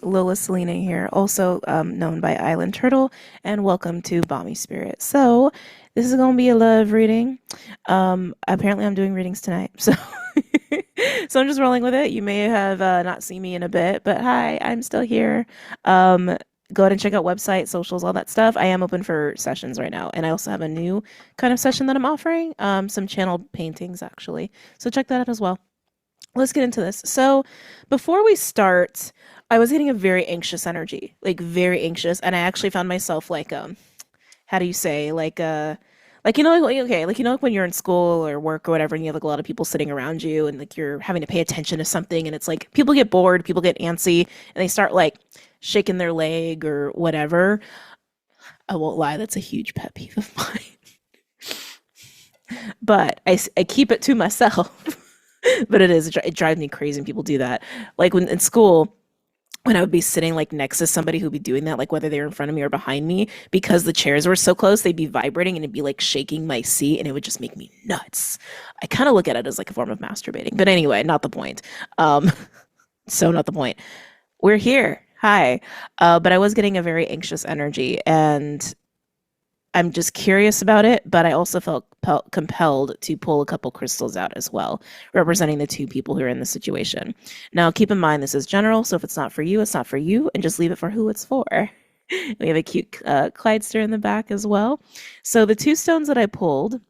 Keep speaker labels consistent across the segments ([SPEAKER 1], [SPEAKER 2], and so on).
[SPEAKER 1] Lola Selena here, also known by Island Turtle, and welcome to BOMISpirit. So, this is going to be a love reading. Apparently, I'm doing readings tonight, so so I'm just rolling with it. You may have not seen me in a bit, but hi, I'm still here. Um, Go ahead and check out website, socials, all that stuff. I am open for sessions right now, and I also have a new kind of session that I'm offering, some channeled paintings actually. So check that out as well. Let's get into this. So, before we start, I was getting a very anxious energy, like very anxious, and I actually found myself like how do you say, like okay, like like when you're in school or work or whatever and you have like a lot of people sitting around you and like you're having to pay attention to something and it's like people get bored, people get antsy and they start like shaking their leg or whatever. I won't lie, that's a huge pet peeve of mine. But I keep it to myself. But it drives me crazy when people do that. Like when in school, when I would be sitting like next to somebody who'd be doing that, like whether they were in front of me or behind me, because the chairs were so close, they'd be vibrating and it'd be like shaking my seat and it would just make me nuts. I kind of look at it as like a form of masturbating. But anyway, not the point. Um, so not the point. We're here. Hi. But I was getting a very anxious energy and I'm just curious about it, but I also felt compelled to pull a couple crystals out as well, representing the two people who are in the situation. Now, keep in mind, this is general, so if it's not for you, it's not for you, and just leave it for who it's for. We have a cute Clydester in the back as well. So the two stones that I pulled,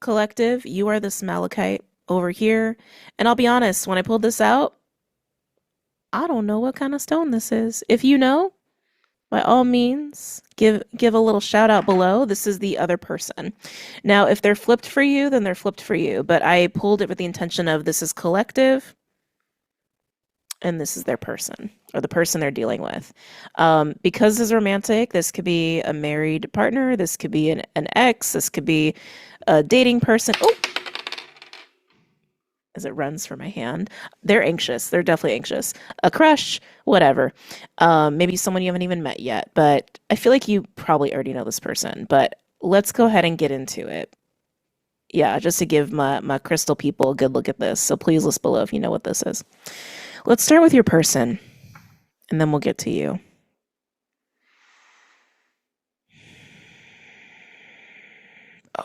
[SPEAKER 1] collective, you are this malachite over here. And I'll be honest, when I pulled this out, I don't know what kind of stone this is. If you know, by all means, give a little shout out below. This is the other person. Now, if they're flipped for you, then they're flipped for you. But I pulled it with the intention of this is collective, and this is their person, or the person they're dealing with. Because this is romantic, this could be a married partner, this could be an ex, this could be a dating person. Oh, as it runs for my hand. They're anxious. They're definitely anxious. A crush, whatever. Maybe someone you haven't even met yet, but I feel like you probably already know this person. But let's go ahead and get into it. Yeah, just to give my crystal people a good look at this. So please list below if you know what this is. Let's start with your person, and then we'll get to you.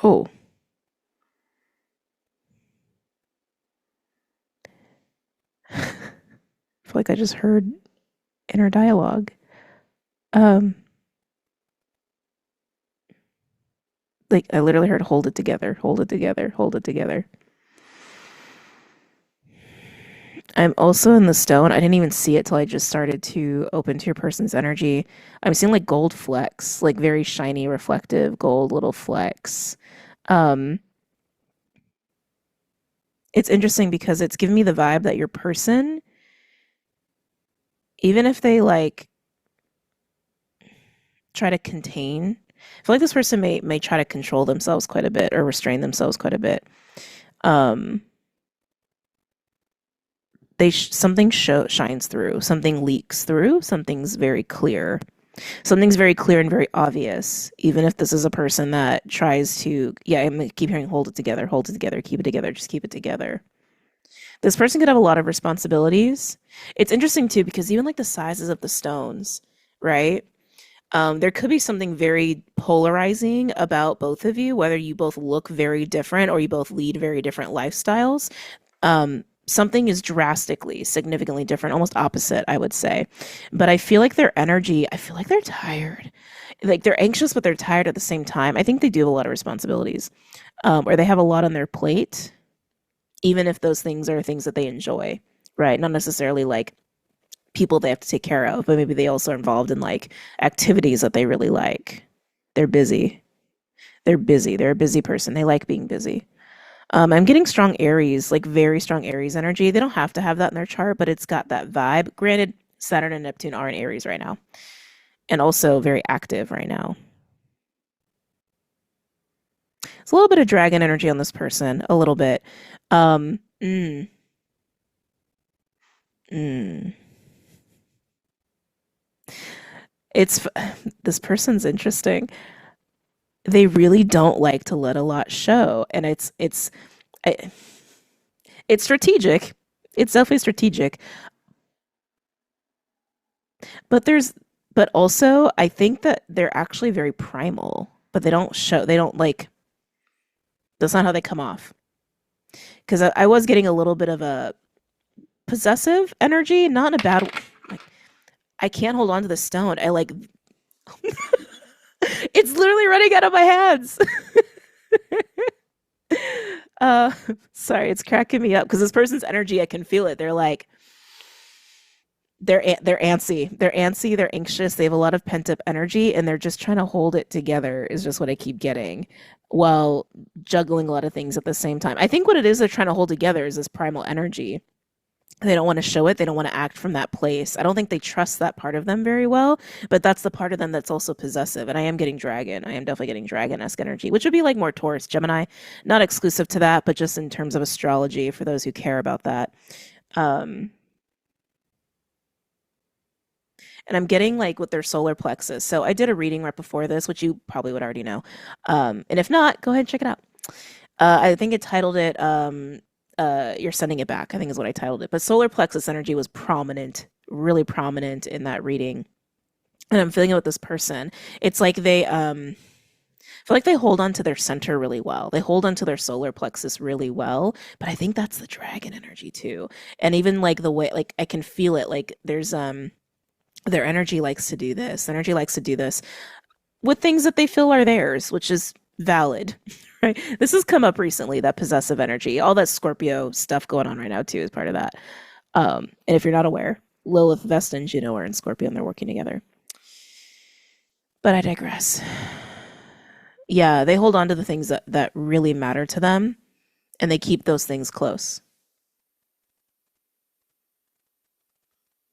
[SPEAKER 1] Oh. I feel like I just heard inner dialogue. Um, like I literally heard hold it together, hold it together, hold it together. I'm also in the stone. I didn't even see it till I just started to open to your person's energy. I'm seeing like gold flecks, like very shiny, reflective gold little flecks. Um, it's interesting because it's giving me the vibe that your person, even if they like try to contain, I feel like this person may try to control themselves quite a bit or restrain themselves quite a bit. Um, something shines through, something leaks through, something's very clear and very obvious. Even if this is a person that tries to, yeah, I'm gonna keep hearing hold it together, keep it together, just keep it together. This person could have a lot of responsibilities. It's interesting too because even like the sizes of the stones, right? There could be something very polarizing about both of you, whether you both look very different or you both lead very different lifestyles. Something is drastically, significantly different, almost opposite, I would say. But I feel like their energy, I feel like they're tired. Like they're anxious, but they're tired at the same time. I think they do have a lot of responsibilities, or they have a lot on their plate, even if those things are things that they enjoy, right? Not necessarily like people they have to take care of, but maybe they also are involved in like activities that they really like. They're busy. They're busy. They're a busy person. They like being busy. I'm getting strong Aries, like very strong Aries energy. They don't have to have that in their chart, but it's got that vibe. Granted, Saturn and Neptune are in Aries right now, and also very active right now. It's a little bit of dragon energy on this person, a little bit. Um, mm, mm. It's this person's interesting. They really don't like to let a lot show, and I- it's strategic. It's definitely strategic, But there's, but also, I think that they're actually very primal, but they don't like, that's not how they come off. Because I was getting a little bit of a possessive energy, not in a bad, like, I can't hold on to the stone. I like, it's literally running out of my hands. Uh, sorry, it's cracking me up because this person's energy, I can feel it. They're like, they're antsy. They're antsy. They're anxious. They have a lot of pent up energy, and they're just trying to hold it together. Is just what I keep getting, while juggling a lot of things at the same time. I think what it is they're trying to hold together is this primal energy. They don't want to show it. They don't want to act from that place. I don't think they trust that part of them very well, but that's the part of them that's also possessive. And I am getting dragon. I am definitely getting dragon-esque energy, which would be like more Taurus, Gemini, not exclusive to that, but just in terms of astrology for those who care about that. Um, and I'm getting like with their solar plexus. So I did a reading right before this, which you probably would already know. And if not, go ahead and check it out. I think it titled it You're Sending It Back, I think is what I titled it. But solar plexus energy was prominent, really prominent in that reading. And I'm feeling it with this person. It's like they feel like they hold on to their center really well. They hold on to their solar plexus really well. But I think that's the dragon energy too. And even like the way like I can feel it. Like there's their energy likes to do this. Their energy likes to do this with things that they feel are theirs, which is valid, right? This has come up recently, that possessive energy. All that Scorpio stuff going on right now, too, is part of that. And if you're not aware, Lilith Vestinge, you know, are in Scorpio and they're working together. But I digress. Yeah, they hold on to the things that really matter to them and they keep those things close.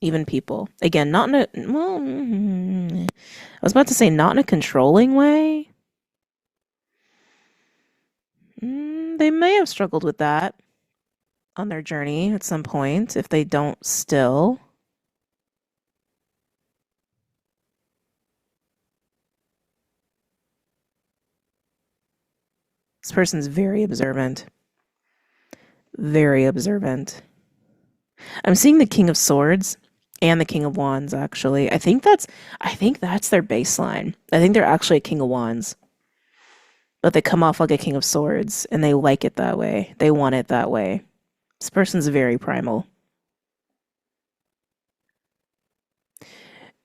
[SPEAKER 1] Even people. Again, not in a, well, I was about to say not in a controlling way. They may have struggled with that on their journey at some point if they don't still. This person's very observant. Very observant. I'm seeing the King of Swords and the King of Wands actually. I think that's their baseline. I think they're actually a King of Wands. But they come off like a King of Swords and they like it that way. They want it that way. This person's very primal.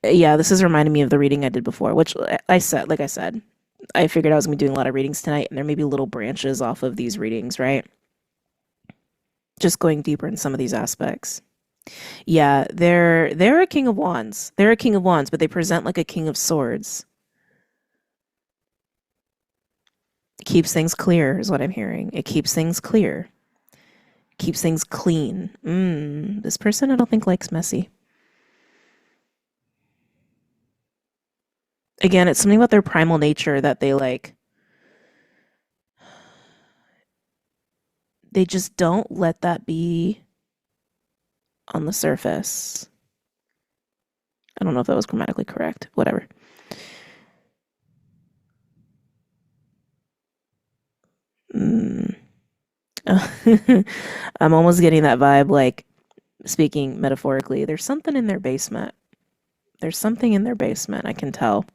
[SPEAKER 1] Yeah, this is reminding me of the reading I did before, which I said, like I said, I figured I was gonna be doing a lot of readings tonight, and there may be little branches off of these readings, right? Just going deeper in some of these aspects. Yeah, they're a King of Wands. They're a King of Wands, but they present like a King of Swords. It keeps things clear, is what I'm hearing. It keeps things clear. Keeps things clean. This person I don't think likes messy. Again, it's something about their primal nature that they like. They just don't let that be on the surface. I don't know if that was grammatically correct. Whatever. Mm. I'm almost getting that vibe, like speaking metaphorically. There's something in their basement. There's something in their basement, I can tell.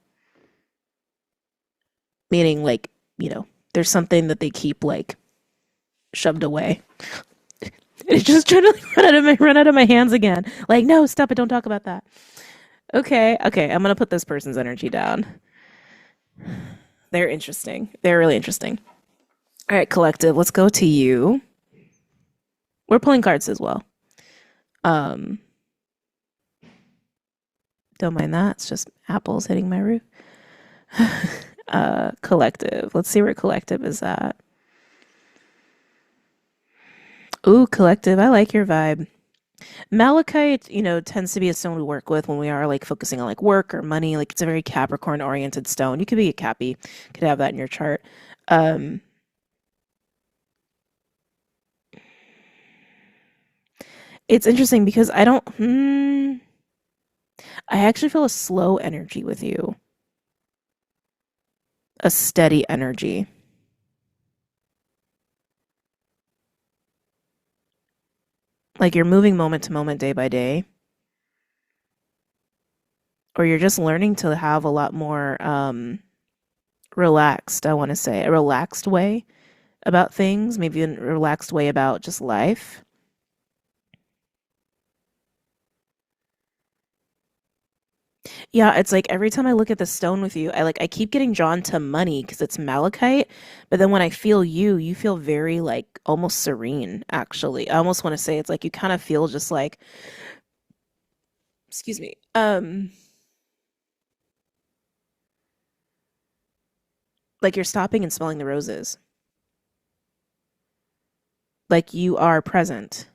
[SPEAKER 1] Meaning, like, you know, there's something that they keep, like, shoved away. It's just trying to like, run out of my hands again. Like, no, stop it, don't talk about that. Okay, I'm gonna put this person's energy down. They're interesting. They're really interesting. All right, collective, let's go to you. We're pulling cards as well. Um, don't mind that. It's just apples hitting my roof. Collective. Let's see where collective is at. Ooh, collective. I like your vibe. Malachite, you know, tends to be a stone we work with when we are like focusing on like work or money. Like it's a very Capricorn oriented stone. You could be a Cappy, could have that in your chart. Um, it's interesting because I actually feel a slow energy with you, a steady energy. Like you're moving moment to moment, day by day. or you're just learning to have a lot more relaxed, I want to say, a relaxed way about things, maybe a relaxed way about just life. Yeah, it's like every time I look at the stone with you, I keep getting drawn to money because it's malachite, but then when I feel you, you feel very like almost serene, actually. I almost want to say it's like you kind of feel just like, excuse me, like you're stopping and smelling the roses. Like you are present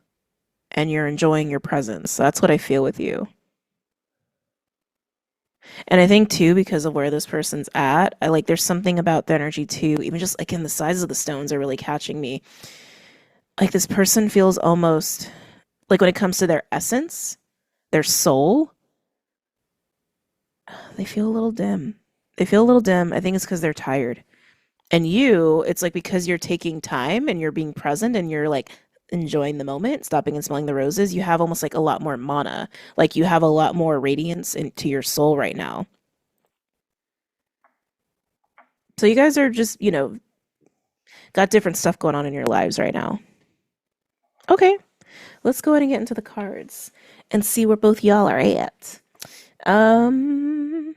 [SPEAKER 1] and you're enjoying your presence. That's what I feel with you. And I think too, because of where this person's at, I like there's something about the energy too, even just like in the size of the stones are really catching me. Like this person feels almost like when it comes to their essence, their soul, they feel a little dim. They feel a little dim. I think it's because they're tired. And you, it's like because you're taking time and you're being present and you're like enjoying the moment, stopping and smelling the roses, you have almost like a lot more mana. Like you have a lot more radiance into your soul right now. So you guys are just, got different stuff going on in your lives right now. Okay, let's go ahead and get into the cards and see where both y'all are at. Um,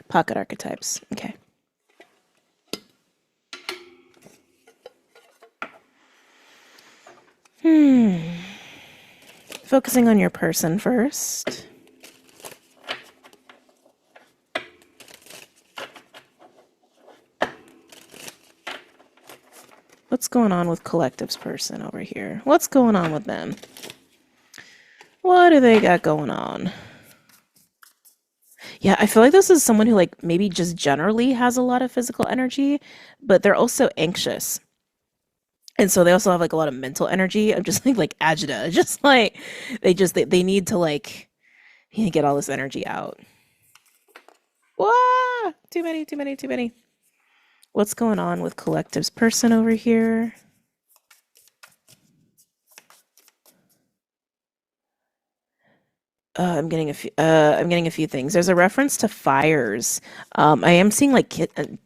[SPEAKER 1] Pocket archetypes. Okay. Hmm. Focusing on your person first. What's going on with Collective's person over here? What's going on with them? What do they got going on? Yeah, I feel like this is someone who like maybe just generally has a lot of physical energy, but they're also anxious. And so they also have like a lot of mental energy. I'm just like agita. Just like they need to like get all this energy out. Wow! Too many, too many, too many. What's going on with Collective's person over here? I'm getting a few things. There's a reference to fires. I am seeing like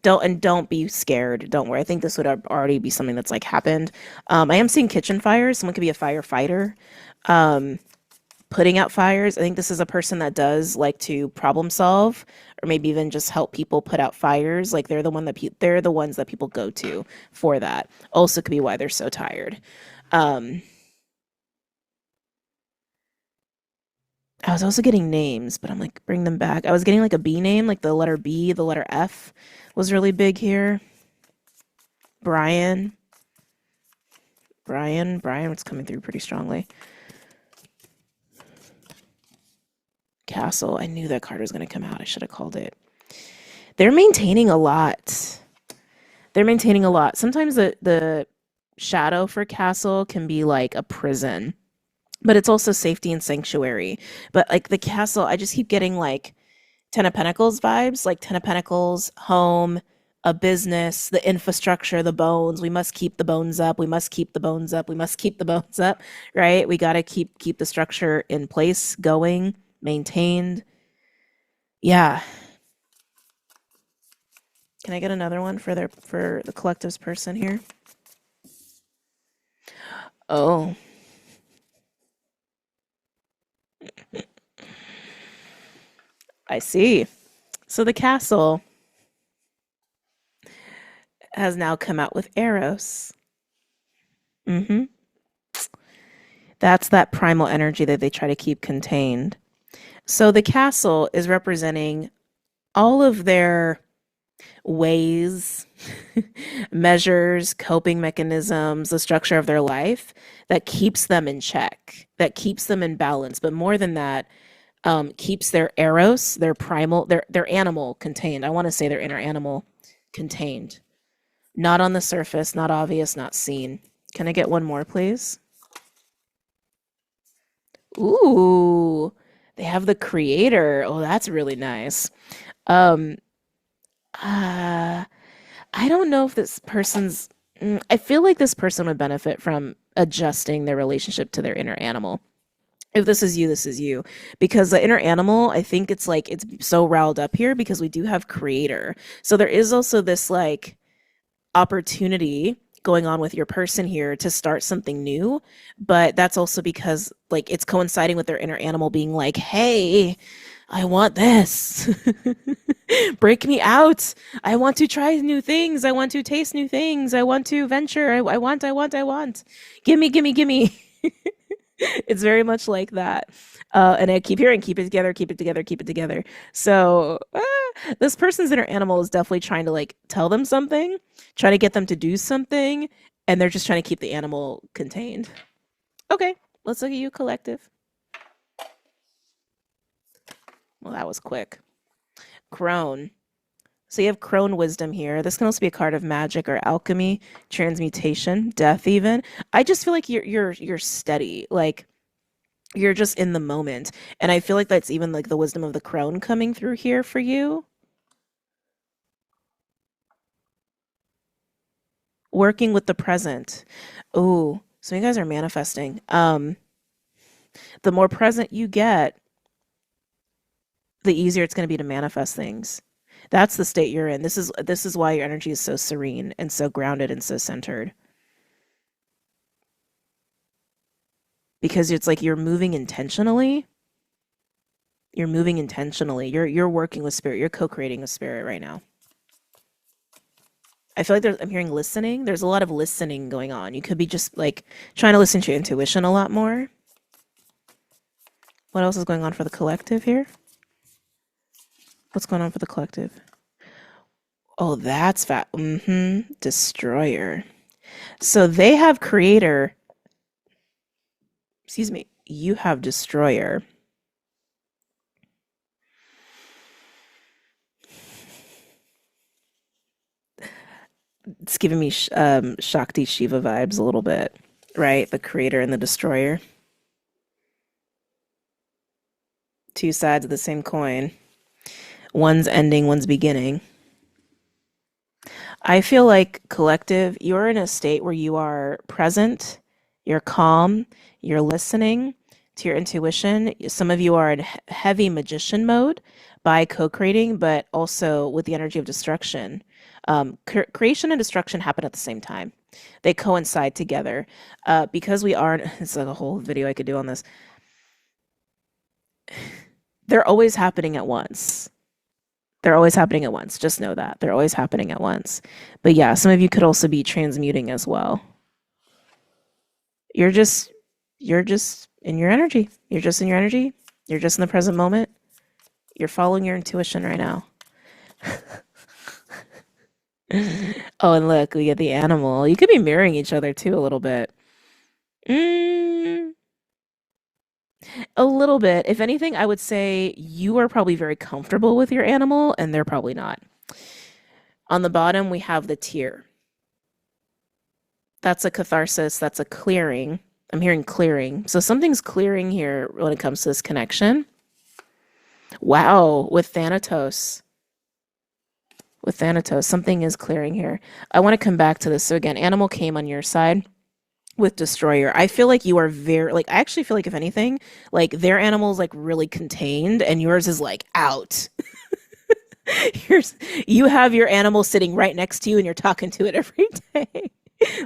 [SPEAKER 1] don't be scared. Don't worry. I think this would already be something that's like happened. I am seeing kitchen fires. Someone could be a firefighter, um, putting out fires. I think this is a person that does like to problem solve, or maybe even just help people put out fires. Like they're the ones that people go to for that. Also, could be why they're so tired. Um, I was also getting names, but I'm like, bring them back. I was getting like a B name, like the letter B, the letter F was really big here. Brian. Brian was coming through pretty strongly. Castle. I knew that card was going to come out. I should have called it. They're maintaining a lot. They're maintaining a lot. Sometimes the shadow for castle can be like a prison, but it's also safety and sanctuary. But like the castle, I just keep getting like Ten of Pentacles vibes, like Ten of Pentacles, home, a business, the infrastructure, the bones. We must keep the bones up. We must keep the bones up. We must keep the bones up, right? We got to keep the structure in place, going, maintained. Yeah. Can I get another one for the collective's person here? Oh, I see. So the castle has now come out with arrows. Hmm. That's that primal energy that they try to keep contained. So the castle is representing all of their ways, measures, coping mechanisms, the structure of their life that keeps them in check, that keeps them in balance. But more than that, keeps their eros, their primal, their animal contained. I want to say their inner animal contained, not on the surface, not obvious, not seen. Can I get one more, please? Ooh, they have the creator. Oh, that's really nice. Um, uh, I don't know if this person's. I feel like this person would benefit from adjusting their relationship to their inner animal. If this is you, this is you. Because the inner animal, I think it's like it's so riled up here because we do have creator. So there is also this like opportunity going on with your person here to start something new, but that's also because like it's coinciding with their inner animal being like, "Hey, I want this. Break me out. I want to try new things. I want to taste new things. I want to venture. I want. Gimme, gimme, gimme." It's very much like that. And I keep hearing, keep it together, keep it together, keep it together. So this person's inner animal is definitely trying to like tell them something, trying to get them to do something, and they're just trying to keep the animal contained. Okay, let's look at you, collective. Well, that was quick. Crone. So you have crone wisdom here. This can also be a card of magic or alchemy, transmutation, death even. I just feel like you're steady. Like you're just in the moment. And I feel like that's even like the wisdom of the crone coming through here for you. Working with the present. Oh, so you guys are manifesting. The more present you get, the easier it's going to be to manifest things. That's the state you're in. This is why your energy is so serene and so grounded and so centered. Because it's like you're moving intentionally. You're moving intentionally. You're working with spirit. You're co-creating with spirit right now. I feel like I'm hearing listening. There's a lot of listening going on. You could be just like trying to listen to your intuition a lot more. What else is going on for the collective here? What's going on for the collective? Oh, that's fat. Destroyer. So they have creator. Excuse me. You have destroyer. It's giving me Shakti Shiva vibes a little bit, right? The creator and the destroyer. Two sides of the same coin. One's ending, one's beginning. I feel like collective, you're in a state where you are present, you're calm, you're listening to your intuition. Some of you are in heavy magician mode by co-creating, but also with the energy of destruction. Creation and destruction happen at the same time. They coincide together. Because we are, it's like a whole video I could do on this. They're always happening at once. They're always happening at once. Just know that. They're always happening at once. But yeah, some of you could also be transmuting as well. You're just you're just in your energy. You're just in your energy. You're just in the present moment. You're following your intuition right now. Oh, and look, we get the animal. You could be mirroring each other too a little bit. Mm, a little bit. If anything, I would say you are probably very comfortable with your animal and they're probably not. On the bottom, we have the tear. That's a catharsis, that's a clearing. I'm hearing clearing. So something's clearing here when it comes to this connection. Wow, with Thanatos. With Thanatos, something is clearing here. I want to come back to this. So again, animal came on your side with Destroyer. I feel like you are very like I actually feel like if anything, like their animal is like really contained and yours is like out. Here's you have your animal sitting right next to you and you're talking to it every day.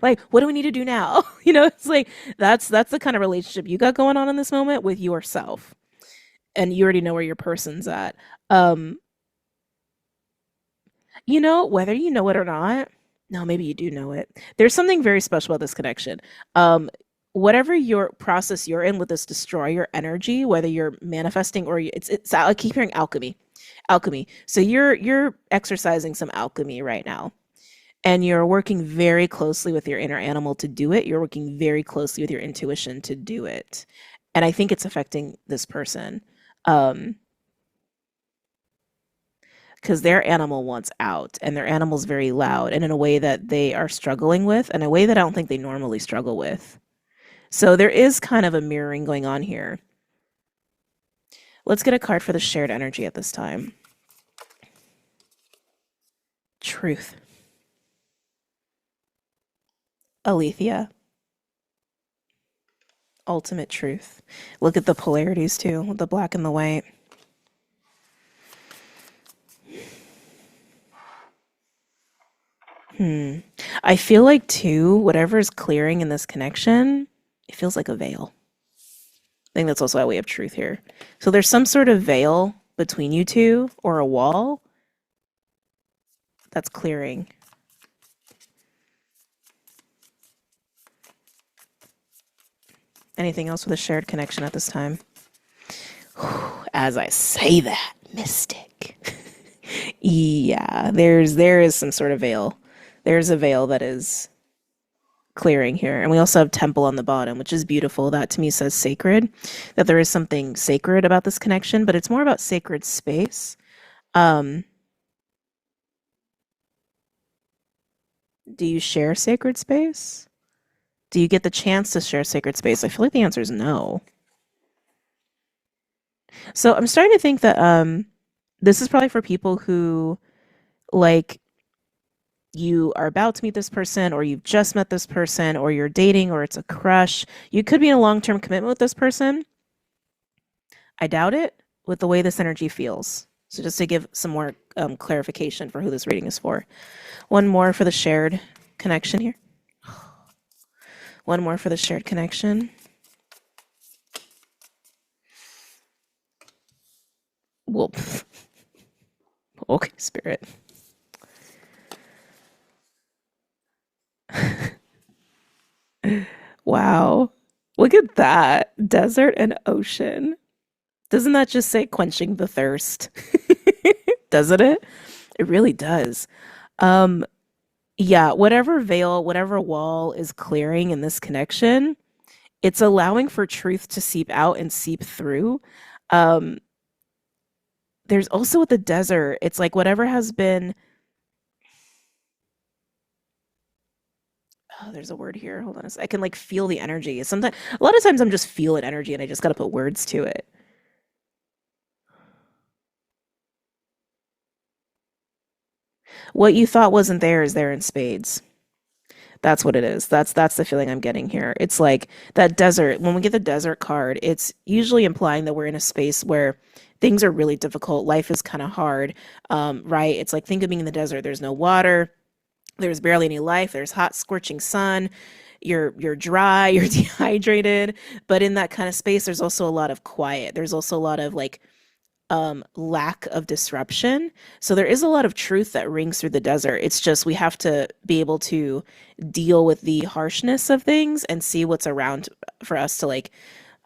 [SPEAKER 1] Like, what do we need to do now? You know, it's like that's the kind of relationship you got going on in this moment with yourself. And you already know where your person's at. Um, whether you know it or not, no, maybe you do know it. There's something very special about this connection. Um, whatever your process you're in with this destroyer energy, whether you're manifesting or it's I keep hearing alchemy. Alchemy. So you're exercising some alchemy right now. And you're working very closely with your inner animal to do it. You're working very closely with your intuition to do it. And I think it's affecting this person. Um, because their animal wants out and their animal's very loud and in a way that they are struggling with and a way that I don't think they normally struggle with. So there is kind of a mirroring going on here. Let's get a card for the shared energy at this time. Truth. Alethea, ultimate truth. Look at the polarities too, with the black and the white. I feel like too, whatever is clearing in this connection, it feels like a veil. I think that's also why we have truth here. So there's some sort of veil between you two or a wall that's clearing. Anything else with a shared connection at this time? As I say that, mystic. Yeah, there is some sort of veil. There's a veil that is clearing here. And we also have temple on the bottom, which is beautiful. That to me says sacred, that there is something sacred about this connection, but it's more about sacred space. Um, do you share sacred space? Do you get the chance to share sacred space? I feel like the answer is no. So I'm starting to think that this is probably for people who like you are about to meet this person or you've just met this person or you're dating or it's a crush. You could be in a long-term commitment with this person. I doubt it with the way this energy feels. So just to give some more clarification for who this reading is for. One more for the shared connection here. One more for the shared connection. Well, okay, spirit. Wow. Look at that. Desert and ocean. Doesn't that just say quenching the thirst? Doesn't it? It really does. Um, yeah, whatever veil, whatever wall is clearing in this connection, it's allowing for truth to seep out and seep through. Um, there's also with the desert, it's like whatever has been, oh, there's a word here. Hold on a sec. I can like feel the energy. Sometimes, a lot of times I'm just feeling energy and I just got to put words to it. What you thought wasn't there is there in spades. That's what it is. That's the feeling I'm getting here. It's like that desert. When we get the desert card, it's usually implying that we're in a space where things are really difficult. Life is kind of hard, right? It's like think of being in the desert. There's no water. There's barely any life. There's hot, scorching sun. You're dry. You're dehydrated. But in that kind of space, there's also a lot of quiet. There's also a lot of like lack of disruption. So there is a lot of truth that rings through the desert. It's just we have to be able to deal with the harshness of things and see what's around for us to like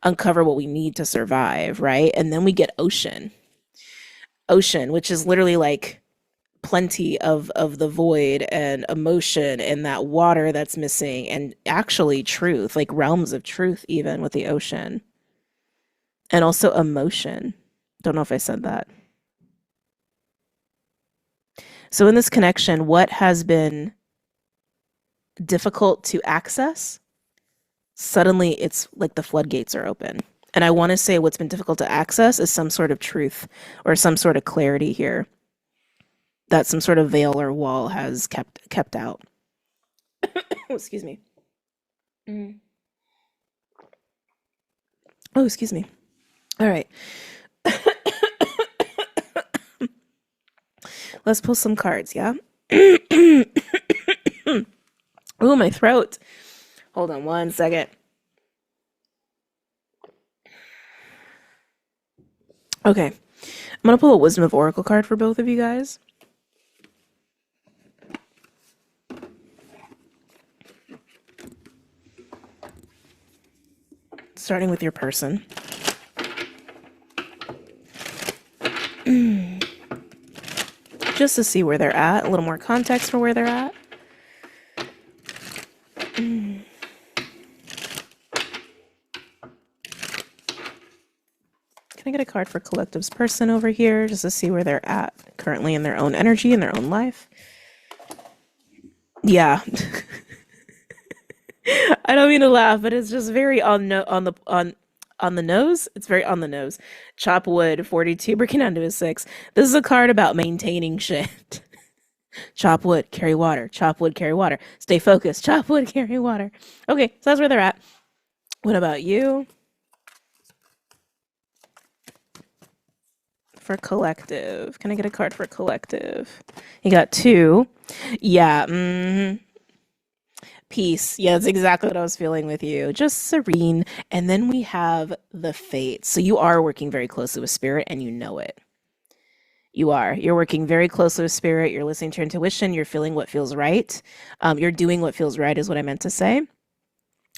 [SPEAKER 1] uncover what we need to survive, right? And then we get ocean. Ocean, which is literally like plenty of the void and emotion and that water that's missing and actually truth, like realms of truth even with the ocean. And also emotion. Don't know if I said that. So in this connection, what has been difficult to access, suddenly it's like the floodgates are open. And I want to say what's been difficult to access is some sort of truth or some sort of clarity here that some sort of veil or wall has kept out. Oh, excuse me. Mm. Oh, excuse me. All right. Let's pull some cards, yeah? Ooh, my throat. Hold on one second. Okay. I'm going to pull a Wisdom of Oracle card for both of you guys. Starting with your person. Just to see where they're at, a little more context for where they're at. Can I get a card for Collective's person over here, just to see where they're at currently in their own energy, in their own life? Yeah. I don't mean to laugh, but it's just very on the nose. It's very on the nose. Chop wood, 42, breaking down to a 6. This is a card about maintaining shit. Chop wood, carry water. Chop wood, carry water. Stay focused. Chop wood, carry water. Okay, so that's where they're at. What about you for collective? Can I get a card for collective? You got two. Yeah, peace. Yeah, that's exactly what I was feeling with you. Just serene. And then we have the fates. So you are working very closely with spirit and you know it. You are. You're working very closely with spirit. You're listening to your intuition. You're feeling what feels right. You're doing what feels right, is what I meant to say.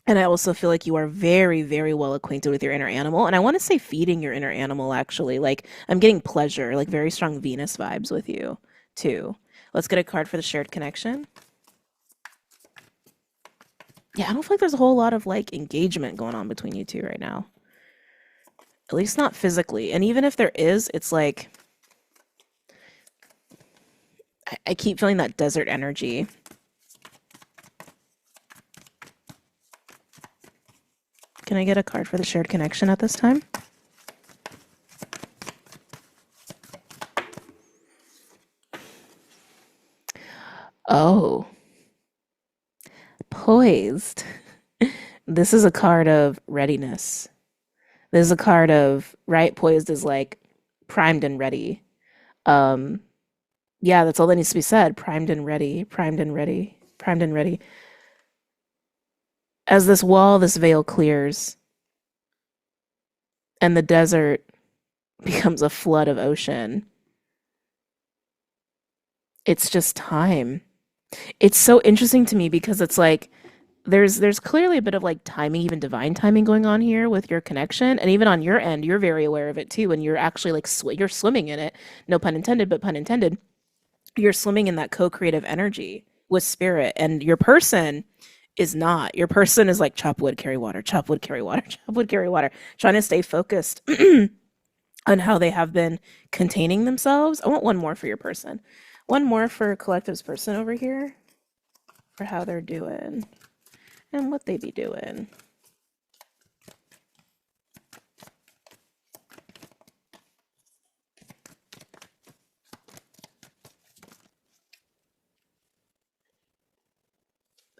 [SPEAKER 1] And I also feel like you are very, very well acquainted with your inner animal. And I want to say feeding your inner animal, actually. Like, I'm getting pleasure, like very strong Venus vibes with you, too. Let's get a card for the shared connection. Yeah, I don't feel like there's a whole lot of like engagement going on between you two right now. At least not physically. And even if there is, it's like I keep feeling that desert energy. Can I get a card for the shared connection at this time? Oh, poised. This is a card of readiness. This is a card of, right? Poised is like primed and ready. Um, yeah, that's all that needs to be said. Primed and ready, primed and ready, primed and ready. As this wall, this veil clears, and the desert becomes a flood of ocean. It's just time. It's so interesting to me because it's like there's clearly a bit of like timing, even divine timing going on here with your connection, and even on your end, you're very aware of it too, and you're actually like you're swimming in it. No pun intended, but pun intended. You're swimming in that co-creative energy with spirit, and your person is not. Your person is like chop wood, carry water, chop wood, carry water, chop wood, carry water, trying to stay focused on how they have been containing themselves. I want one more for your person. One more for collective's person over here for how they're doing and what they be doing.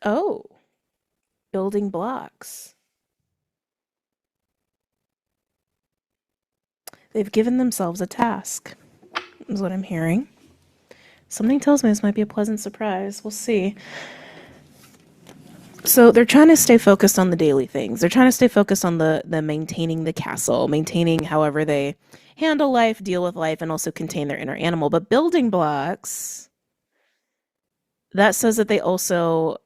[SPEAKER 1] Oh, building blocks. They've given themselves a task, is what I'm hearing. Something tells me this might be a pleasant surprise. We'll see. So they're trying to stay focused on the daily things. They're trying to stay focused on the maintaining the castle, maintaining however they handle life, deal with life, and also contain their inner animal. But building blocks, that says that they also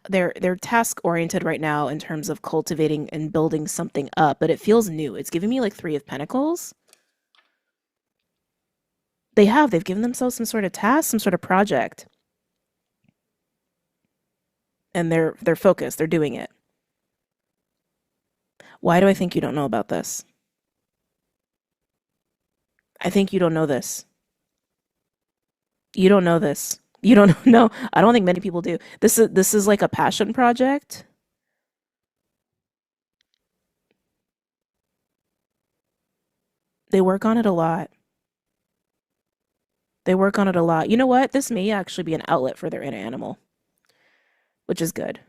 [SPEAKER 1] they're task oriented right now in terms of cultivating and building something up, but it feels new. It's giving me like Three of Pentacles. They've given themselves some sort of task, some sort of project, and they're focused. They're doing it. Why do I think you don't know about this? I think you don't know this. You don't know this. You don't know. I don't think many people do. This is like a passion project. They work on it a lot. They work on it a lot. You know what? This may actually be an outlet for their inner animal, which is good.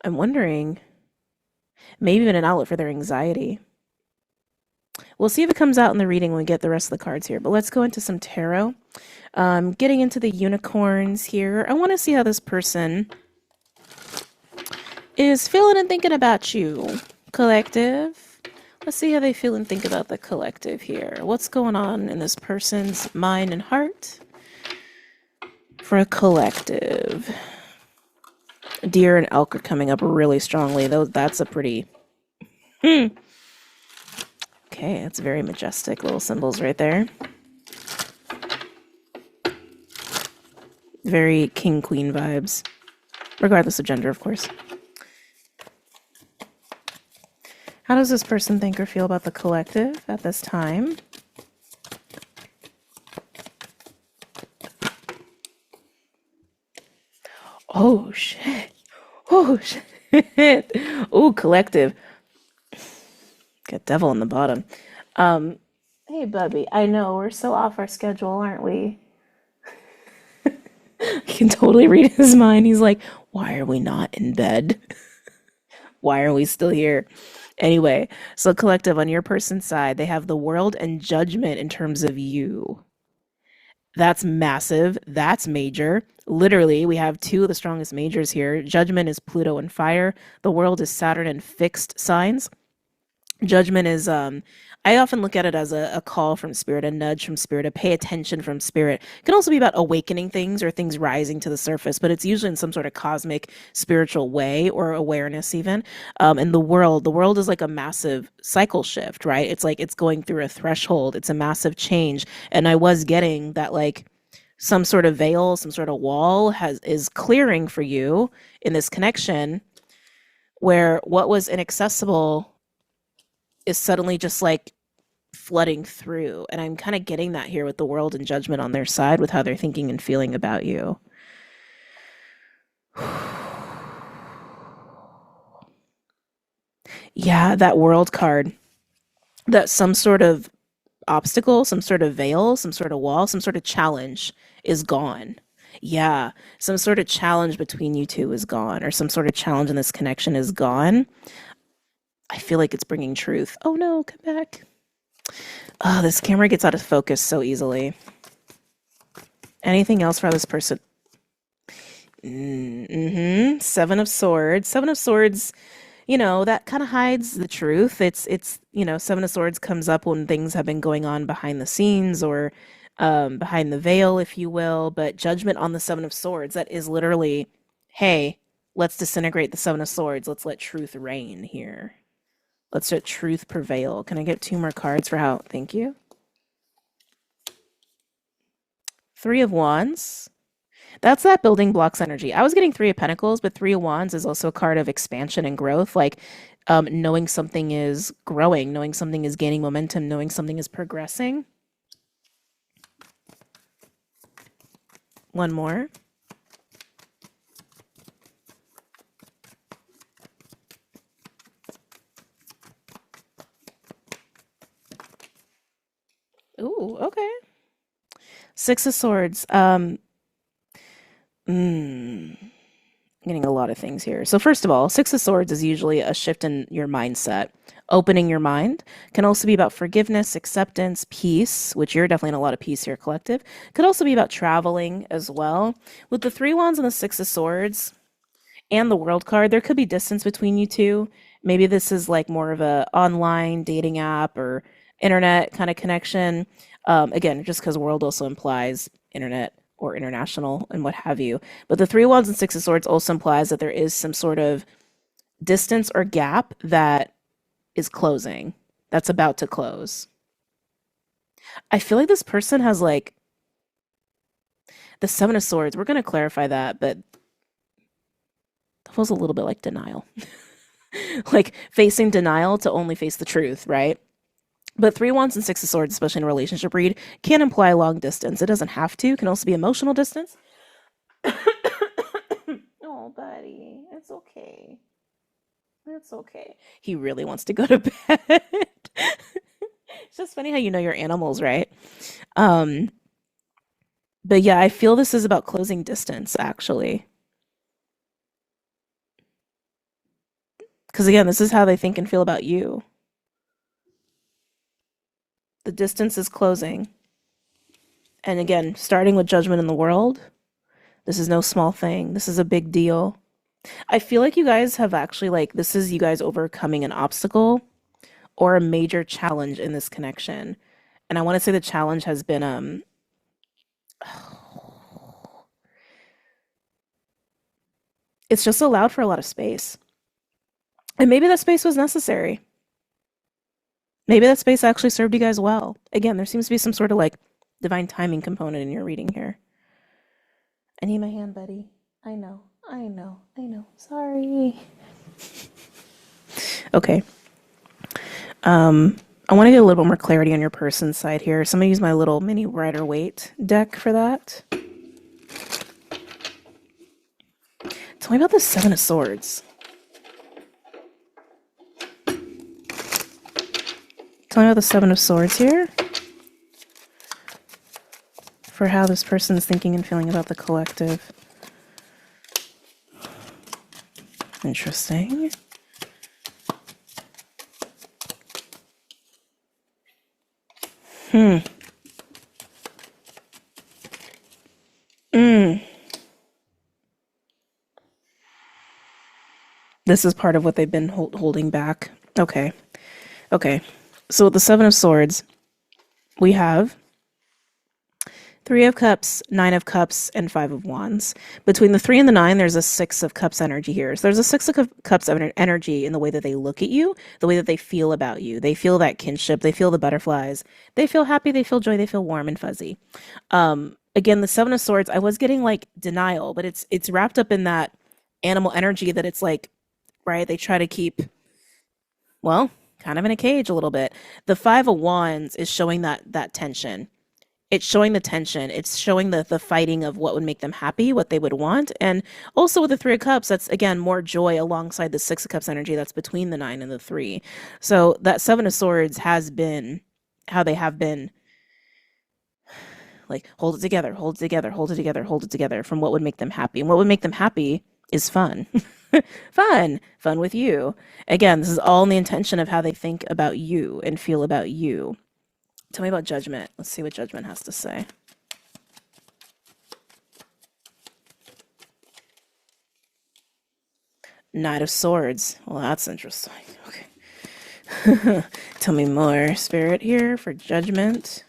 [SPEAKER 1] I'm wondering, maybe even an outlet for their anxiety. We'll see if it comes out in the reading when we get the rest of the cards here. But let's go into some tarot. Getting into the unicorns here. I want to see how this person is feeling and thinking about you, collective. Let's see how they feel and think about the collective here. What's going on in this person's mind and heart for a collective? Deer and elk are coming up really strongly. Though that's a pretty... Okay, that's very majestic little symbols right there. Very king-queen vibes. Regardless of gender, of course. How does this person think or feel about the collective at this time? Oh, shit. Oh, shit. Oh, collective. Got devil on the bottom. Hey, Bubby. I know, we're so off our schedule, aren't we? I can totally read his mind. He's like, why are we not in bed? Why are we still here? Anyway, so collective on your person's side, they have the world and judgment in terms of you. That's massive. That's major. Literally, we have two of the strongest majors here. Judgment is Pluto and fire. The world is Saturn and fixed signs. Judgment is I often look at it as a call from spirit, a nudge from spirit, a pay attention from spirit. It can also be about awakening things or things rising to the surface, but it's usually in some sort of cosmic spiritual way or awareness even. And the world is like a massive cycle shift, right? It's like it's going through a threshold. It's a massive change. And I was getting that like some sort of veil, some sort of wall is clearing for you in this connection where what was inaccessible is suddenly just like flooding through. And I'm kind of getting that here with the world and judgment on their side with how they're thinking and feeling about you. Yeah, that world card. That some sort of obstacle, some sort of veil, some sort of wall, some sort of challenge is gone. Yeah, some sort of challenge between you two is gone, or some sort of challenge in this connection is gone. I feel like it's bringing truth. Oh no, come back. Oh, this camera gets out of focus so easily. Anything else for this person? Seven of Swords. Seven of Swords, that kind of hides the truth. Seven of Swords comes up when things have been going on behind the scenes or behind the veil, if you will. But judgment on the Seven of Swords, that is literally, hey, let's disintegrate the Seven of Swords. Let's let truth reign here. Let's let truth prevail. Can I get two more cards for how? Thank you. Three of Wands. That's that building blocks energy. I was getting Three of Pentacles, but Three of Wands is also a card of expansion and growth, like knowing something is growing, knowing something is gaining momentum, knowing something is progressing. One more. Ooh, okay. Six of Swords. I'm getting a lot of things here. So first of all, Six of Swords is usually a shift in your mindset. Opening your mind can also be about forgiveness, acceptance, peace, which you're definitely in a lot of peace here, collective. Could also be about traveling as well. With the Three Wands and the Six of Swords and the World card, there could be distance between you two. Maybe this is like more of a online dating app or internet kind of connection. Again, just because world also implies internet or international and what have you. But the Three Wands and Six of Swords also implies that there is some sort of distance or gap that is closing, that's about to close. I feel like this person has like the Seven of Swords. We're going to clarify that, but that feels a little bit like denial. Like facing denial to only face the truth, right? But Three Wands and Six of Swords, especially in a relationship read, can imply long distance. It doesn't have to. It can also be emotional distance. Oh, buddy, it's okay. It's okay. He really wants to go to bed. It's just funny how you know your animals, right? Um, but yeah, I feel this is about closing distance, actually. Because again, this is how they think and feel about you. The distance is closing. And again, starting with judgment in the world, this is no small thing. This is a big deal. I feel like you guys have actually, like, this is you guys overcoming an obstacle or a major challenge in this connection. And I want to say the challenge has been, it's just allowed for a lot of space. And maybe that space was necessary. Maybe that space actually served you guys well. Again, there seems to be some sort of like divine timing component in your reading here. I need my hand, buddy. I know. I know. I know. Sorry. Okay. I want to get a little bit more clarity on your person's side here. So I'm going to use my little mini Rider Waite deck for that. Tell me about the Seven of Swords. Tell me about the Seven of Swords here. for how this person's thinking and feeling about the collective. Interesting. Hmm. This is part of what they've been holding back. Okay. Okay. So with the Seven of Swords, we have Three of Cups, Nine of Cups, and Five of Wands. Between the 3 and the 9, there's a Six of Cups energy here. So there's a Six of Cups energy in the way that they look at you, the way that they feel about you. They feel that kinship. They feel the butterflies. They feel happy. They feel joy. They feel warm and fuzzy. Again, the Seven of Swords, I was getting like denial, but it's wrapped up in that animal energy that it's like, right? They try to keep, well, kind of in a cage a little bit. The Five of Wands is showing that tension. It's showing the tension. It's showing the fighting of what would make them happy, what they would want. And also with the Three of Cups, that's again more joy alongside the Six of Cups energy that's between the 9 and the 3. So that Seven of Swords has been how they have been like hold it together, hold it together, hold it together, hold it together from what would make them happy. And what would make them happy is fun. Fun with you. Again, this is all in the intention of how they think about you and feel about you. Tell me about Judgment. Let's see what Judgment has to say. Knight of Swords. Well, that's interesting. Okay. Tell me more, Spirit, here for Judgment.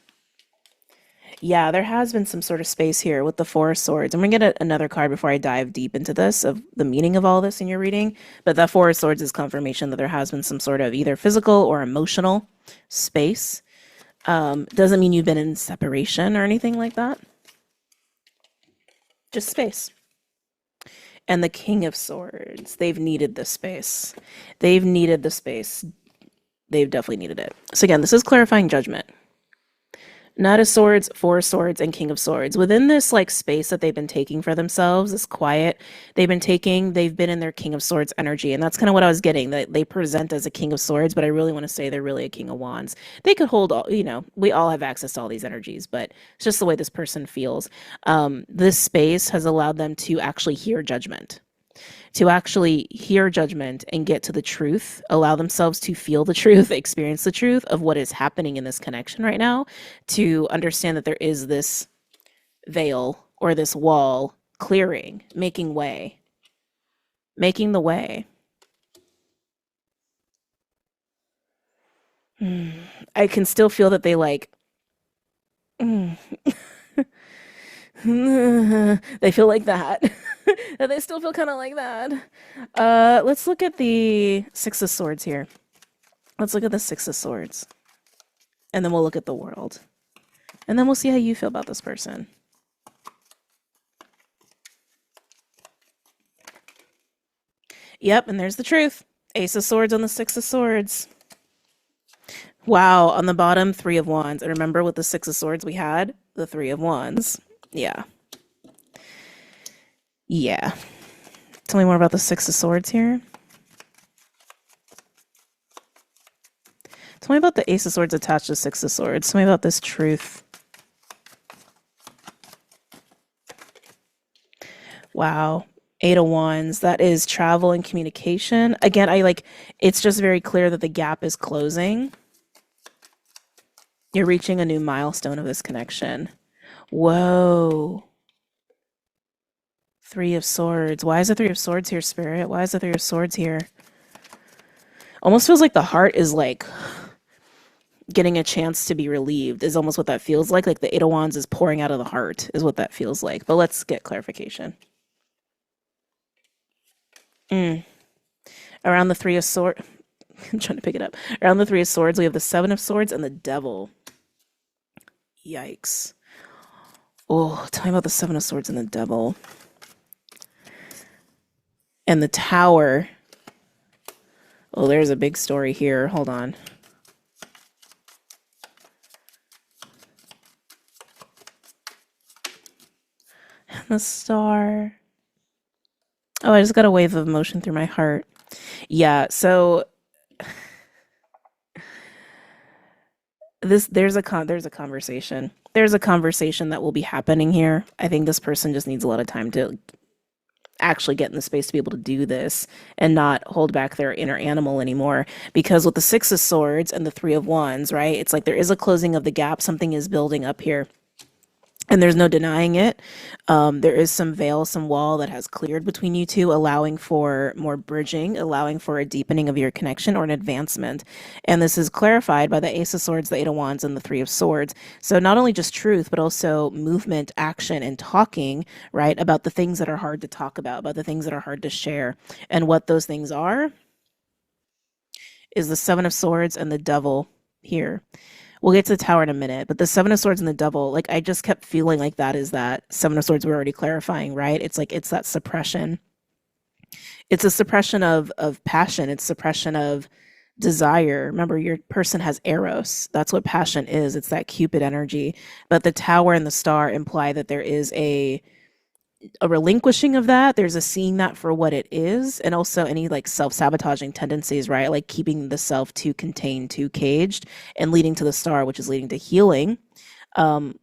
[SPEAKER 1] Yeah, there has been some sort of space here with the Four of Swords. I'm going to get another card before I dive deep into this, of the meaning of all this in your reading. But that Four of Swords is confirmation that there has been some sort of either physical or emotional space. Doesn't mean you've been in separation or anything like that. Just space. And the King of Swords. They've needed this space. They've needed the space. They've definitely needed it. So again, this is clarifying Judgment. Knight of Swords, Four of Swords, and King of Swords. Within this like space that they've been taking for themselves, this quiet they've been in their King of Swords energy. And that's kind of what I was getting, that they present as a King of Swords, but I really want to say they're really a King of Wands. They could hold all, we all have access to all these energies, but it's just the way this person feels. This space has allowed them to actually hear Judgment. And get to the truth, allow themselves to feel the truth, experience the truth of what is happening in this connection right now, to understand that there is this veil or this wall clearing, making the way. I can still feel that they like, they feel like that. That they still feel kind of like that. Let's look at the Six of Swords here. Let's look at the Six of Swords. And then we'll look at the world. And then we'll see how you feel about this person. Yep, and there's the truth. Ace of Swords on the Six of Swords. Wow, on the bottom, Three of Wands. And remember with the Six of Swords we had? The Three of Wands. Yeah. Yeah. Tell me more about the Six of Swords here. Tell me about the Ace of Swords attached to Six of Swords. Tell me about this truth. Wow. Eight of Wands. That is travel and communication. Again, it's just very clear that the gap is closing. You're reaching a new milestone of this connection. Whoa. Three of Swords. Why is the Three of Swords here, Spirit? Why is the Three of Swords here? Almost feels like the heart is like getting a chance to be relieved, is almost what that feels like. Like the Eight of Wands is pouring out of the heart, is what that feels like. But let's get clarification. Around the Three of Swords, I'm trying to pick it up. Around the Three of Swords, we have the Seven of Swords and the Devil. Yikes. Oh, tell me about the Seven of Swords and the Devil. And the Tower. Oh, there's a big story here. Hold on. And the Star. Oh, I just got a wave of emotion through my heart. Yeah, so there's a conversation. there's a conversation that will be happening here. I think this person just needs a lot of time to actually get in the space to be able to do this and not hold back their inner animal anymore. Because with the Six of Swords and the Three of Wands, right? It's like there is a closing of the gap. Something is building up here. And there's no denying it. There is some veil, some wall that has cleared between you two, allowing for more bridging, allowing for a deepening of your connection or an advancement. And this is clarified by the Ace of Swords, the Eight of Wands, and the Three of Swords. So not only just truth, but also movement, action, and talking, right, about the things that are hard to talk about the things that are hard to share. And what those things are is the Seven of Swords and the Devil here. We'll get to the Tower in a minute, but the Seven of Swords and the Devil, like I just kept feeling like that is that Seven of Swords we're already clarifying, right? It's like it's that suppression. It's a suppression of passion. It's suppression of desire. Remember, your person has eros. That's what passion is. It's that Cupid energy. But the Tower and the Star imply that there is a relinquishing of that. There's a seeing that for what it is, and also any like self-sabotaging tendencies, right? Like keeping the self too contained, too caged, and leading to the Star, which is leading to healing, um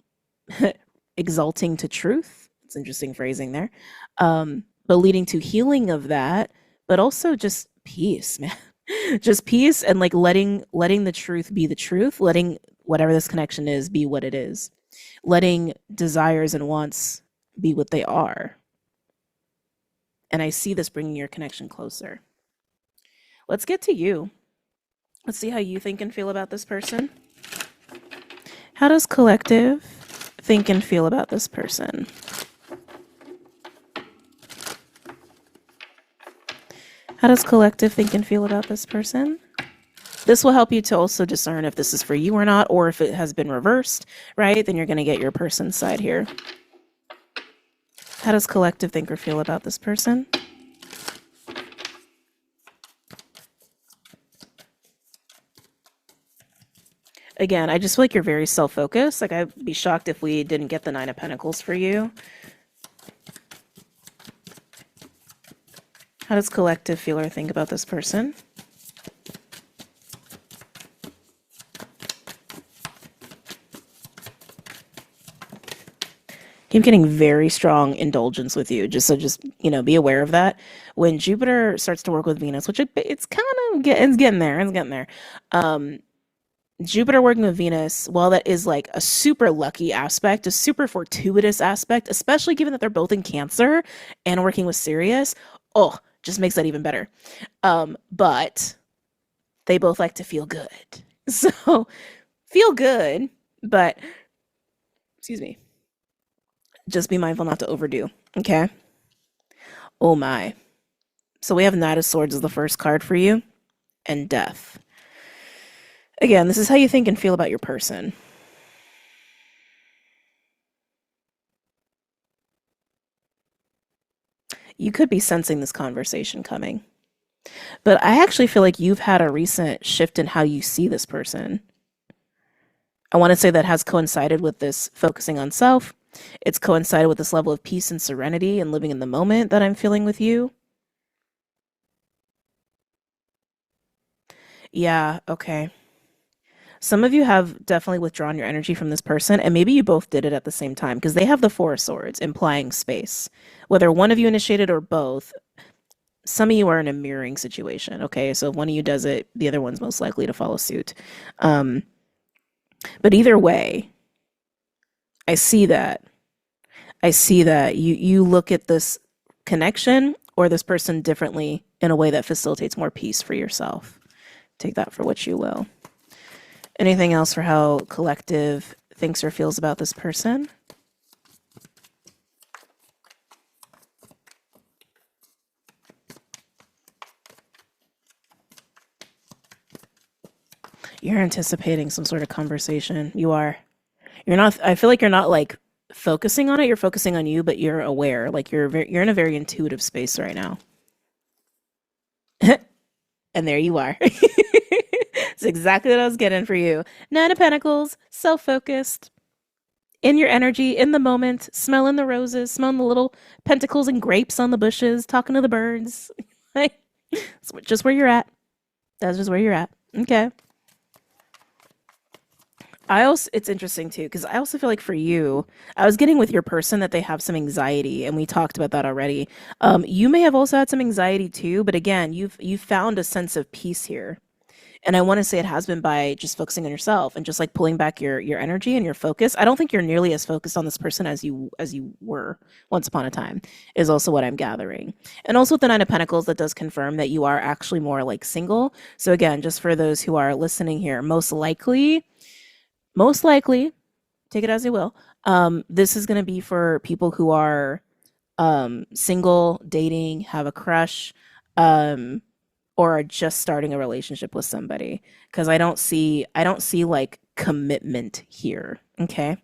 [SPEAKER 1] exalting to truth. It's interesting phrasing there. But leading to healing of that, but also just peace, man. Just peace, and like letting the truth be the truth, letting whatever this connection is be what it is, letting desires and wants be what they are. And I see this bringing your connection closer. Let's get to you. Let's see how you think and feel about this person. How does collective think and feel about this person? How does collective think and feel about this person? This will help you to also discern if this is for you or not, or if it has been reversed, right? Then you're going to get your person's side here. How does collective think or feel about this person? Again, I just feel like you're very self-focused. Like I'd be shocked if we didn't get the Nine of Pentacles for you. How does collective feel or think about this person? Keep getting very strong indulgence with you. Just be aware of that. When Jupiter starts to work with Venus, which it's kind of getting there. Jupiter working with Venus, while that is like a super lucky aspect, a super fortuitous aspect, especially given that they're both in Cancer and working with Sirius, just makes that even better. But they both like to feel good. So feel good, but excuse me. Just be mindful not to overdo, okay? Oh my. So we have Knight of Swords as the first card for you, and Death. Again, this is how you think and feel about your person. You could be sensing this conversation coming. But I actually feel like you've had a recent shift in how you see this person. I want to say that has coincided with this focusing on self. It's coincided with this level of peace and serenity and living in the moment that I'm feeling with you. Yeah, okay. Some of you have definitely withdrawn your energy from this person, and maybe you both did it at the same time, because they have the Four of Swords, implying space. Whether one of you initiated or both, some of you are in a mirroring situation, okay? So if one of you does it, the other one's most likely to follow suit. But either way, I see that. You look at this connection or this person differently in a way that facilitates more peace for yourself. Take that for what you will. Anything else for how collective thinks or feels about this person? You're anticipating some sort of conversation. You are. You're not, I feel like you're not like focusing on it. You're focusing on you, but you're aware. Like you're in a very intuitive space right now. And there you are. It's exactly what I was getting for you. Nine of Pentacles, self-focused, in your energy, in the moment, smelling the roses, smelling the little pentacles and grapes on the bushes, talking to the birds. Like, it's just where you're at. That's just where you're at. Okay. I also, it's interesting too, because I also feel like for you, I was getting with your person that they have some anxiety, and we talked about that already. You may have also had some anxiety too, but again, you've found a sense of peace here. And I want to say it has been by just focusing on yourself and just like pulling back your energy and your focus. I don't think you're nearly as focused on this person as you were once upon a time, is also what I'm gathering. And also with the Nine of Pentacles, that does confirm that you are actually more like single. So again, just for those who are listening here, most likely, take it as you will. This is going to be for people who are single, dating, have a crush, um, or are just starting a relationship with somebody. Because I don't see like commitment here. Okay,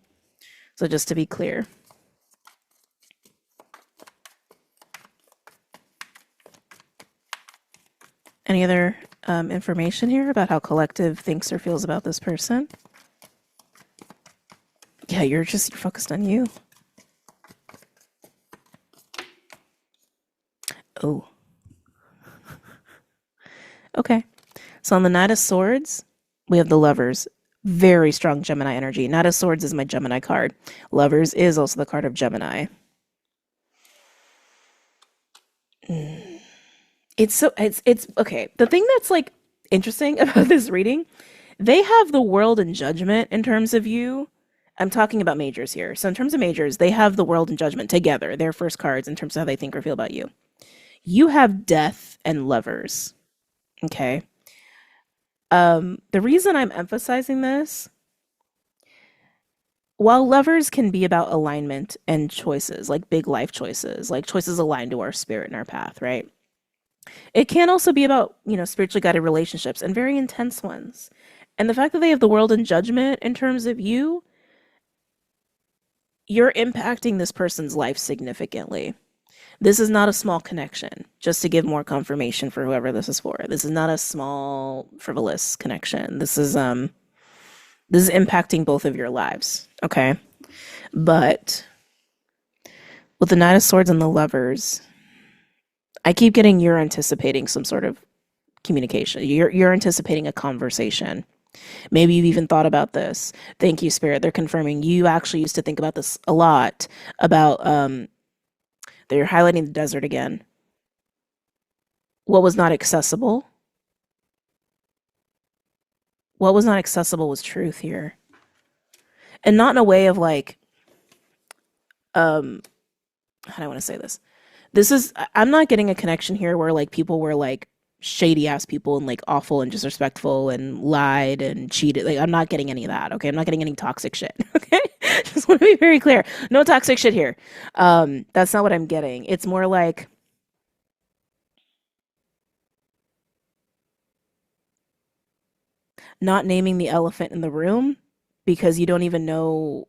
[SPEAKER 1] so just to be clear, any other information here about how collective thinks or feels about this person? Yeah, you're focused on you. Oh, okay. So on the Knight of Swords, we have the Lovers. Very strong Gemini energy. Knight of Swords is my Gemini card. Lovers is also the card of Gemini. It's okay. The thing that's like interesting about this reading, they have the World and Judgment in terms of you. I'm talking about majors here. So in terms of majors, they have the World and Judgment together. Their first cards in terms of how they think or feel about you. You have Death and Lovers. Okay. The reason I'm emphasizing this, while lovers can be about alignment and choices, like big life choices, like choices aligned to our spirit and our path, right? It can also be about, spiritually guided relationships and very intense ones. And the fact that they have the World in Judgment in terms of you, you're impacting this person's life significantly. This is not a small connection, just to give more confirmation for whoever this is for. This is not a small frivolous connection. This is impacting both of your lives, okay? But with the Knight of Swords and the Lovers, I keep getting you're anticipating some sort of communication. You're anticipating a conversation. Maybe you've even thought about this. Thank you, Spirit. They're confirming you actually used to think about this a lot about they're highlighting the desert again. What was not accessible? What was not accessible was truth here. And not in a way of like, how do I want to say this? I'm not getting a connection here where like people were like shady ass people and like awful and disrespectful and lied and cheated. Like, I'm not getting any of that. Okay. I'm not getting any toxic shit. Okay. Just want to be very clear. No toxic shit here. That's not what I'm getting. It's more like, not naming the elephant in the room because you don't even know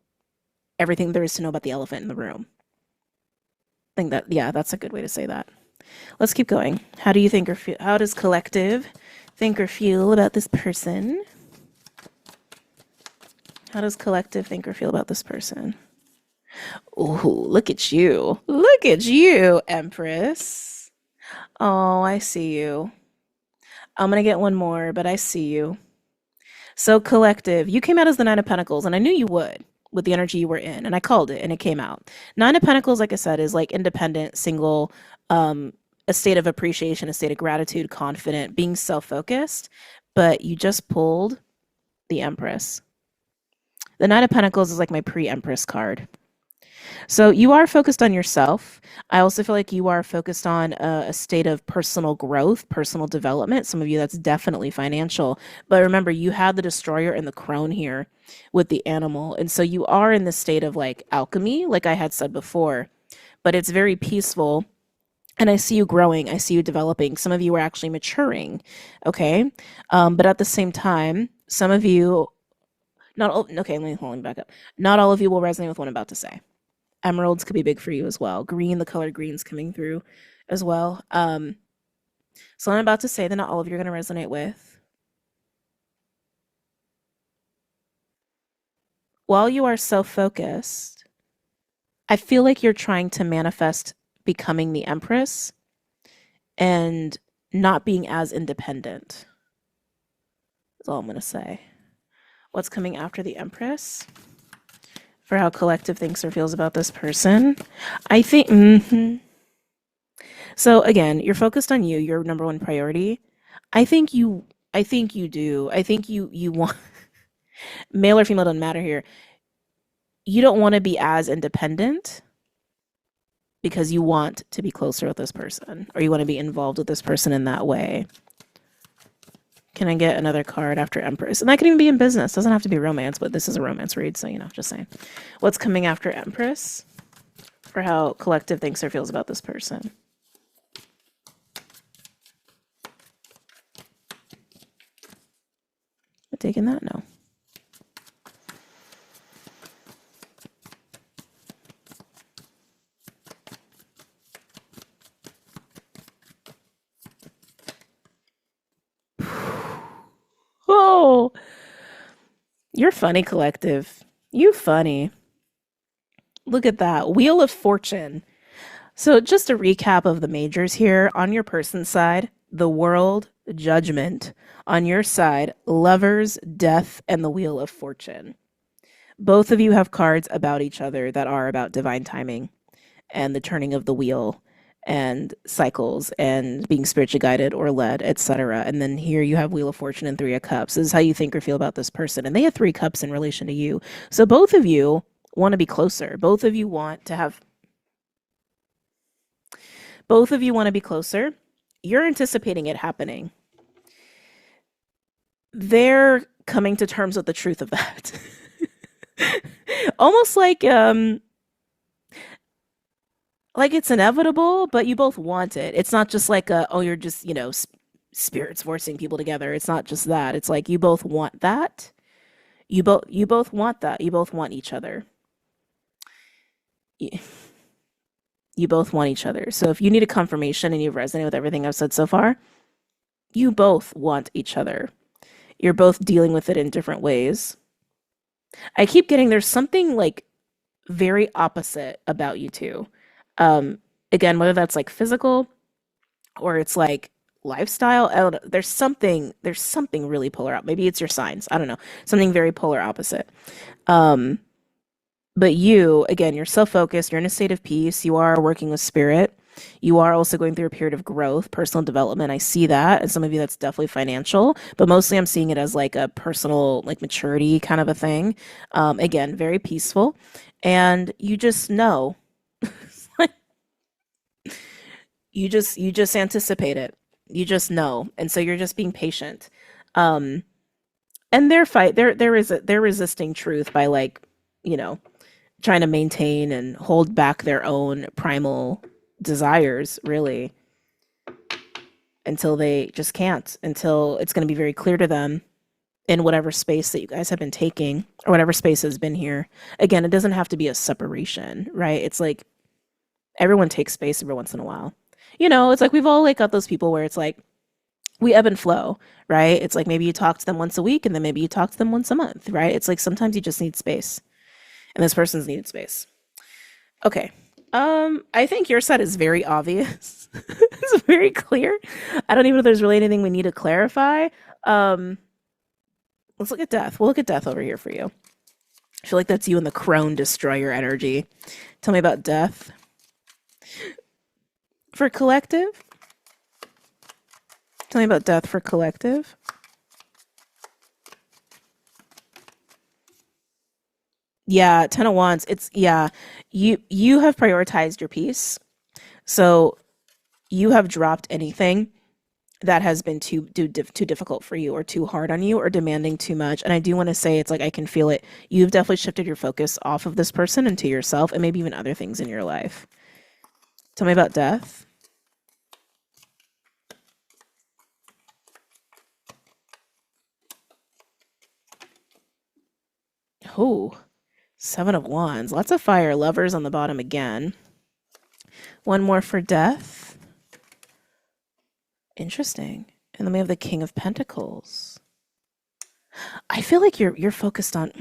[SPEAKER 1] everything there is to know about the elephant in the room. I think that, yeah, that's a good way to say that. Let's keep going. How do you think or feel? How does collective think or feel about this person? How does collective think or feel about this person? Ooh, look at you. Look at you, Empress. Oh, I see you. I'm gonna get one more, but I see you. So, collective, you came out as the Nine of Pentacles, and I knew you would with the energy you were in, and I called it, and it came out. Nine of Pentacles, like I said, is like independent, single, a state of appreciation, a state of gratitude, confident, being self focused. But you just pulled the Empress. The Nine of Pentacles is like my pre Empress card. So you are focused on yourself. I also feel like you are focused on a state of personal growth, personal development. Some of you, that's definitely financial. But remember, you had the destroyer and the crone here with the animal. And so you are in this state of like alchemy, like I had said before, but it's very peaceful. And I see you growing. I see you developing. Some of you are actually maturing. Okay. But at the same time, some of you, not all, okay, let me back up. Not all of you will resonate with what I'm about to say. Emeralds could be big for you as well. Green, the color green's coming through as well. So I'm about to say that not all of you are going to resonate with. While you are self-focused, I feel like you're trying to manifest becoming the Empress and not being as independent. That's all I'm going to say. What's coming after the Empress for how collective thinks or feels about this person? I think, so again, you're focused on you, your number one priority. I think you, I think you do. I think you want, male or female doesn't matter here. You don't want to be as independent because you want to be closer with this person or you want to be involved with this person in that way. Can I get another card after Empress? And that can even be in business. Doesn't have to be romance, but this is a romance read, so just saying. What's coming after Empress for how collective thinks or feels about this person? Am I taking that? No. Oh, you're funny, collective. You funny. Look at that. Wheel of Fortune. So, just a recap of the majors here. On your person's side, the World, Judgment. On your side, Lovers, Death, and the Wheel of Fortune. Both of you have cards about each other that are about divine timing and the turning of the wheel and cycles and being spiritually guided or led, etc. And then here you have Wheel of Fortune and Three of Cups. This is how you think or feel about this person. And they have Three Cups in relation to you. So both of you want to be closer. Both of you want to be closer. You're anticipating it happening. They're coming to terms with the truth of that. Almost like it's inevitable, but you both want it. It's not just like oh, you're just, spirits forcing people together. It's not just that. It's like you both want that. You both want that. You both want each other. You, you both want each other. So if you need a confirmation and you've resonated with everything I've said so far, you both want each other. You're both dealing with it in different ways. I keep getting there's something like very opposite about you two. Um, Again, whether that's like physical or it's like lifestyle, I don't know. There's something really polar out. Maybe it's your signs. I don't know. Something very polar opposite. Um, but you, again, you're self-focused, you're in a state of peace, you are working with spirit. You are also going through a period of growth, personal development. I see that. And some of you that's definitely financial, but mostly I'm seeing it as like a personal, like maturity kind of a thing. Again, very peaceful. And you just know, like you just anticipate it. You just know. And so you're just being patient. Um, and they're resisting truth by like, you know, trying to maintain and hold back their own primal desires, really, until they just can't, until it's going to be very clear to them in whatever space that you guys have been taking or whatever space has been here. Again, it doesn't have to be a separation, right? It's like everyone takes space every once in a while. It's like we've all like got those people where it's like we ebb and flow, right? It's like maybe you talk to them once a week and then maybe you talk to them once a month, right? It's like sometimes you just need space and this person's needed space. Okay. I think your side is very obvious. It's very clear. I don't even know if there's really anything we need to clarify. Um, let's look at death. We'll look at death over here for you. I feel like that's you and the crone destroyer energy. Tell me about death. For collective? Tell me about death for collective. Yeah, Ten of Wands. It's yeah. You have prioritized your peace. So you have dropped anything that has been too difficult for you or too hard on you or demanding too much. And I do want to say it's like I can feel it. You've definitely shifted your focus off of this person into yourself and maybe even other things in your life. Tell me about death. Oh, Seven of Wands. Lots of fire. Lovers on the bottom again. One more for death. Interesting. And then we have the King of Pentacles. I feel like you're focused on.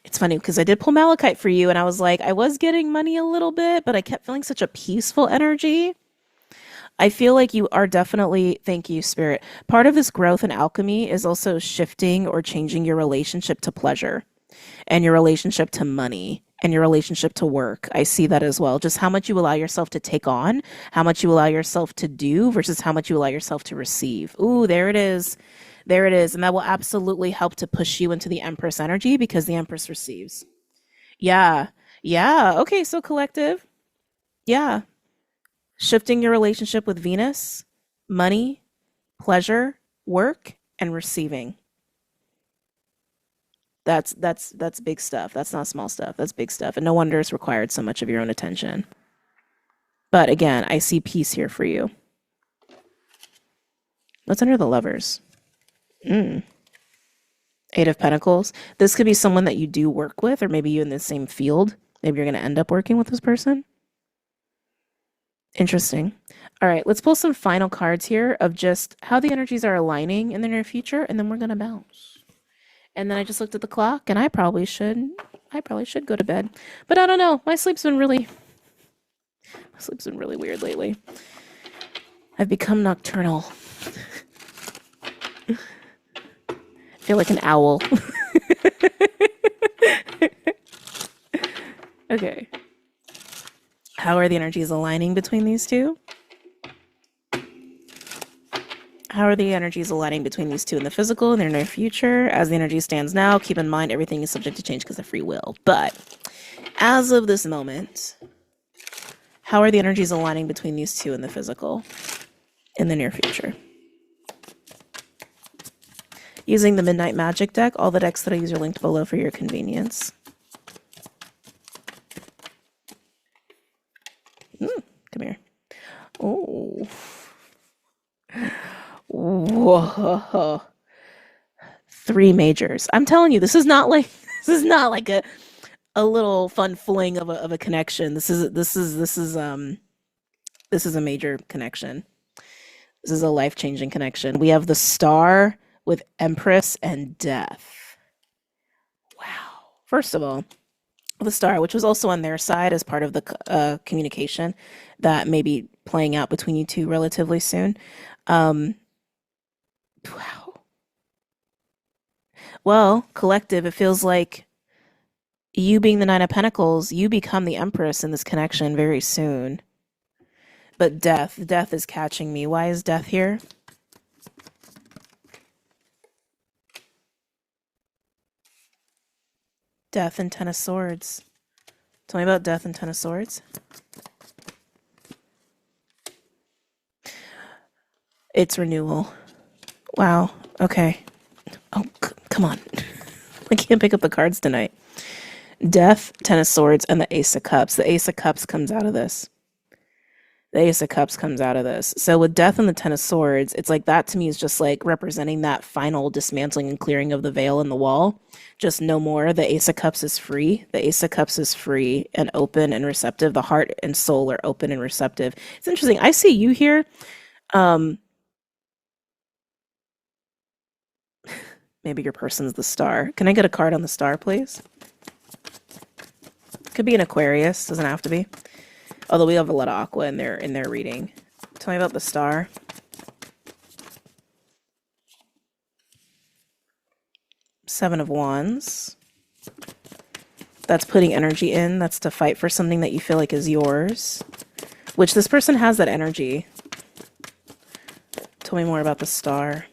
[SPEAKER 1] It's funny because I did pull Malachite for you, and I was like, I was getting money a little bit, but I kept feeling such a peaceful energy. I feel like you are definitely, thank you, Spirit. Part of this growth and alchemy is also shifting or changing your relationship to pleasure and your relationship to money and your relationship to work. I see that as well. Just how much you allow yourself to take on, how much you allow yourself to do versus how much you allow yourself to receive. Ooh, there it is. There it is. And that will absolutely help to push you into the Empress energy because the Empress receives. Yeah. Yeah. Okay. So, collective. Yeah. Shifting your relationship with Venus, money, pleasure, work, and receiving. That's big stuff. That's not small stuff. That's big stuff. And no wonder it's required so much of your own attention. But again, I see peace here for you. What's under the lovers? Mm. Eight of Pentacles. This could be someone that you do work with, or maybe you in the same field. Maybe you're going to end up working with this person. Interesting. All right, let's pull some final cards here of just how the energies are aligning in the near future, and then we're going to bounce. And then I just looked at the clock, and I probably should go to bed. But I don't know. My sleep's been really weird lately. I've become nocturnal. I feel like an owl. Okay. How are the energies aligning between these two? How are the energies aligning between these two in the physical and their near future? As the energy stands now, keep in mind everything is subject to change because of free will. But as of this moment, how are the energies aligning between these two in the physical in the near future? Using the Midnight Magic deck, all the decks that I use are linked below for your convenience. Come here. Oh. Whoa. Three majors. I'm telling you, this is not like a little fun fling of a connection. This is a major connection. This is a life-changing connection. We have the Star with Empress and Death. Wow. First of all, the Star, which was also on their side as part of the communication that may be playing out between you two relatively soon. Wow. Well, collective, it feels like you being the Nine of Pentacles, you become the Empress in this connection very soon. But death is catching me. Why is death here? Death and Ten of Swords. Tell me about Death and Ten of Swords. It's renewal. Wow. Okay. Oh, come on. I can't pick up the cards tonight. Death, Ten of Swords, and the Ace of Cups. The Ace of Cups comes out of this. The Ace of Cups comes out of this. So with Death and the Ten of Swords, it's like that to me is just like representing that final dismantling and clearing of the veil in the wall. Just no more. The Ace of Cups is free. The Ace of Cups is free and open and receptive. The heart and soul are open and receptive. It's interesting. I see you here. Maybe your person's the Star. Can I get a card on the Star, please? Could be an Aquarius. Doesn't have to be. Although we have a lot of aqua in their reading. Tell me about the Star. Seven of Wands. That's putting energy in. That's to fight for something that you feel like is yours. Which this person has that energy. Tell me more about the Star.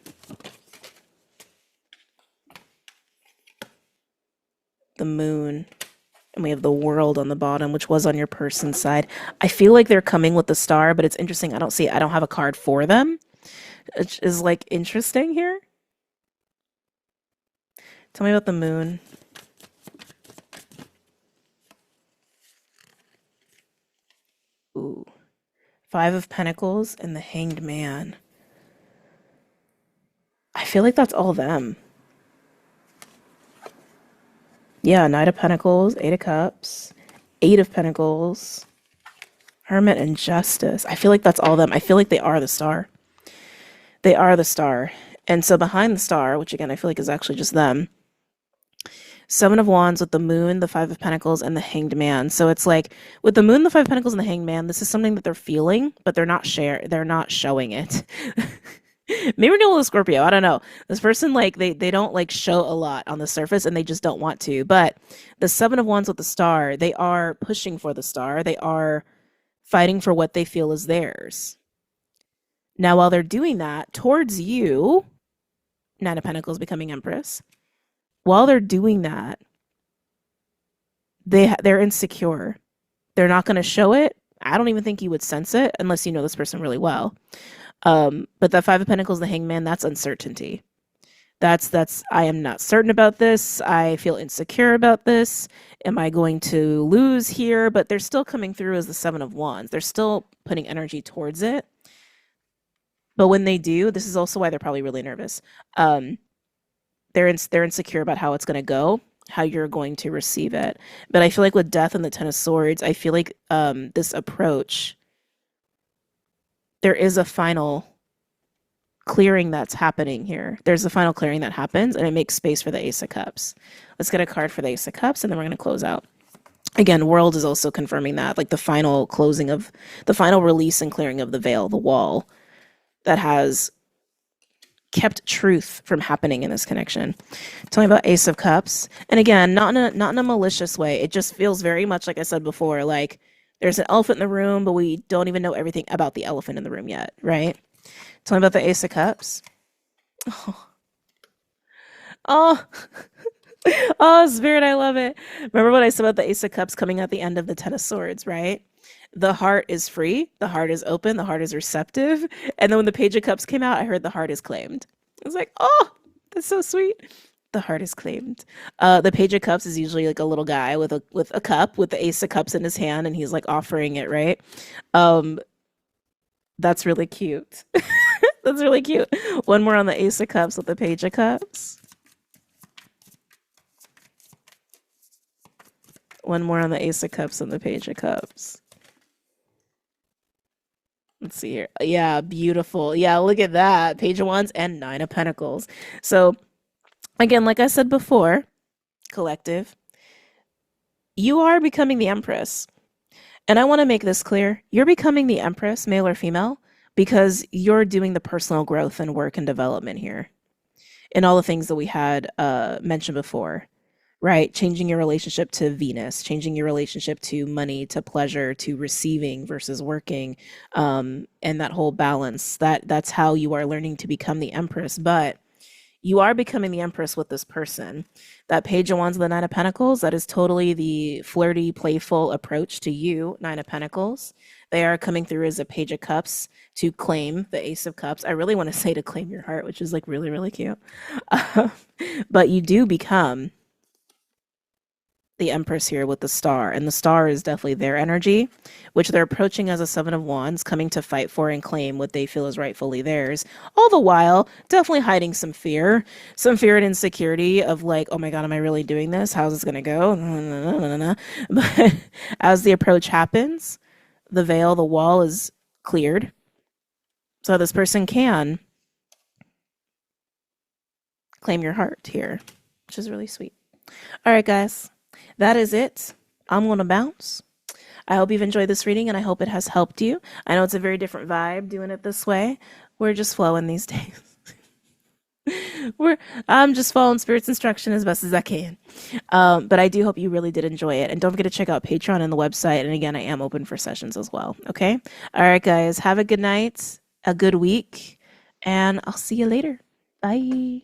[SPEAKER 1] The Moon. And we have the World on the bottom, which was on your person's side. I feel like they're coming with the Star, but it's interesting. I don't have a card for them. Which is like interesting here. Tell me about the Moon. Ooh. Five of Pentacles and the Hanged Man. I feel like that's all them. Yeah, Knight of Pentacles, Eight of Cups, Eight of Pentacles, Hermit and Justice. I feel like that's all them. I feel like they are the Star. They are the Star. And so behind the Star, which again I feel like is actually just them, Seven of Wands with the Moon, the Five of Pentacles, and the Hanged Man. So it's like with the Moon, the Five of Pentacles, and the Hanged Man, this is something that they're feeling, but they're not showing it. Maybe we're dealing with a Scorpio. I don't know. This person, like, they don't like show a lot on the surface and they just don't want to. But the Seven of Wands with the Star, they are pushing for the star. They are fighting for what they feel is theirs. Now, while they're doing that towards you, Nine of Pentacles becoming Empress, while they're doing that, they're insecure. They're not going to show it. I don't even think you would sense it unless you know this person really well. But the Five of Pentacles, the Hanged Man, that's uncertainty. That's I am not certain about this. I feel insecure about this. Am I going to lose here? But they're still coming through as the Seven of Wands. They're still putting energy towards it. But when they do, this is also why they're probably really nervous. They're insecure about how it's going to go, how you're going to receive it. But I feel like with Death and the Ten of Swords, I feel like this approach, there is a final clearing that's happening here. There's a final clearing that happens, and it makes space for the Ace of Cups. Let's get a card for the Ace of Cups, and then we're going to close out. Again, World is also confirming that, like the final closing of, the final release and clearing of the veil, the wall that has kept truth from happening in this connection. Tell me about Ace of Cups. And again, not in a malicious way. It just feels very much like I said before, like there's an elephant in the room, but we don't even know everything about the elephant in the room yet, right? Tell me about the Ace of Cups. Oh, oh, oh, Spirit, I love it. Remember what I said about the Ace of Cups coming at the end of the Ten of Swords, right? The heart is free, the heart is open, the heart is receptive. And then when the Page of Cups came out, I heard the heart is claimed. I was like, oh, that's so sweet. The heart is claimed. The Page of Cups is usually like a little guy with a cup with the Ace of Cups in his hand, and he's like offering it, right? That's really cute. That's really cute. One more on the Ace of Cups with the Page of Cups. One more on the Ace of Cups and the Page of Cups. Let's see here. Yeah, beautiful. Yeah, look at that. Page of Wands and Nine of Pentacles. So, again, like I said before, collective, you are becoming the Empress. And I want to make this clear. You're becoming the Empress, male or female, because you're doing the personal growth and work and development here. And all the things that we had mentioned before. Right? Changing your relationship to Venus, changing your relationship to money, to pleasure, to receiving versus working, and that whole balance. That's how you are learning to become the Empress. But you are becoming the Empress with this person. That Page of Wands and the Nine of Pentacles, that is totally the flirty, playful approach to you, Nine of Pentacles. They are coming through as a Page of Cups to claim the Ace of Cups. I really want to say to claim your heart, which is like really, really cute. But you do become the Empress here with the Star, and the Star is definitely their energy, which they're approaching as a Seven of Wands, coming to fight for and claim what they feel is rightfully theirs, all the while definitely hiding some fear and insecurity of like, oh my god, am I really doing this? How's this gonna go? But as the approach happens, the veil, the wall is cleared, so this person can claim your heart here, which is really sweet. All right, guys. That is it. I'm going to bounce. I hope you've enjoyed this reading, and I hope it has helped you. I know it's a very different vibe doing it this way. We're just flowing these days. I'm just following Spirit's instruction as best as I can. But I do hope you really did enjoy it. And don't forget to check out Patreon and the website. And again, I am open for sessions as well. Okay? All right, guys. Have a good night, a good week, and I'll see you later. Bye.